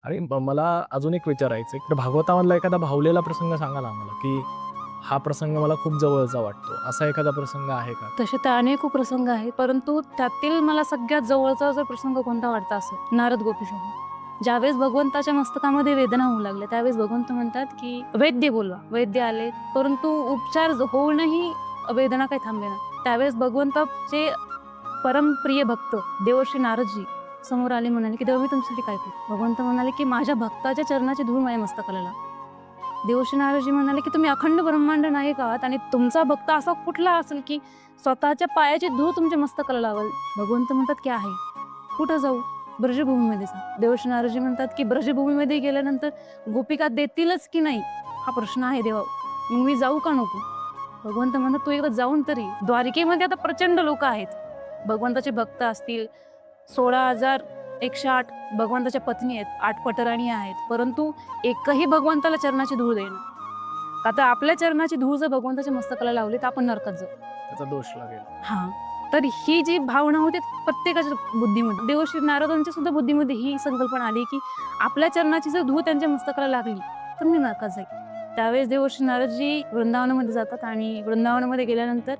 आणि मला अजून एक विचारायचं आहे, तर भागवतामधला एखादा भावलेला प्रसंग सांगा ना आम्हाला, की हा प्रसंग मला खूप जवळचा वाटतो. असा एखादा प्रसंग आहे का? तसे तर अनेक प्रसंग आहेत, परंतु त्यातील मला सगळ्यात जवळचा जर प्रसंग कोणता वाटता असेल, नारद गोपीशोक. ज्यावेळेस भगवंताच्या मस्तकामध्ये वेदना होऊ लागल्या, त्यावेळेस भगवंत म्हणतात की वैद्य बोलवा. वैद्य आले, परंतु उपचार होऊनही वेदना काही थांबले ना. त्यावेळेस भगवंताचे परमप्रिय भक्त देवर्षी नारदजी समोर आले, म्हणाले की देवा मी तुमच्यासाठी काय करू. भगवंत म्हणाले की माझ्या भक्ताच्या चरणाची धूळ माझ्या मस्तकाला लाव. देवर्षी नारदजी म्हणाले की तुम्ही अखंड ब्रह्मांड नायक आहात आणि तुमचा भक्त असा कुठला असेल की स्वतःच्या पायाची धूळ तुमच्या मस्तकाला लावल. भगवंत म्हणतात की आहे. कुठं जाऊ? ब्रजभूमीमध्ये जा. देवर्षी नारदजी म्हणतात की ब्रजभूमीमध्ये गेल्यानंतर गोपिका देतीलच की नाही हा प्रश्न आहे देवा, मग मी जाऊ का नको. भगवंत म्हणतात तू एकदा जाऊन तरी. द्वारिकेमध्ये आता प्रचंड लोक आहेत, भगवंताचे भक्त असतील, 16,108 भगवंताच्या पत्नी आहेत, 8 पटराणी आहेत, परंतु एकही भगवंताला चरणाची धूळ देणं. आता आपल्या चरणाची धूळ जर भगवंताच्या मस्तकाला लावली तर आपण नरकात जाऊ. त्याचा दोष लागेल. हा, तर ही जी भावना होती प्रत्येकाच्या बुद्धीमध्ये, देवर्षी नारदांच्या सुद्धा बुद्धीमध्ये ही संकल्पना आली की आपल्या चरणाची जर धूळ त्यांच्या मस्तकाला लागली तर मी नरकात जाईल. त्यावेळेस देवर्षी नारदजी वृंदावनामध्ये जातात आणि वृंदावनामध्ये गेल्यानंतर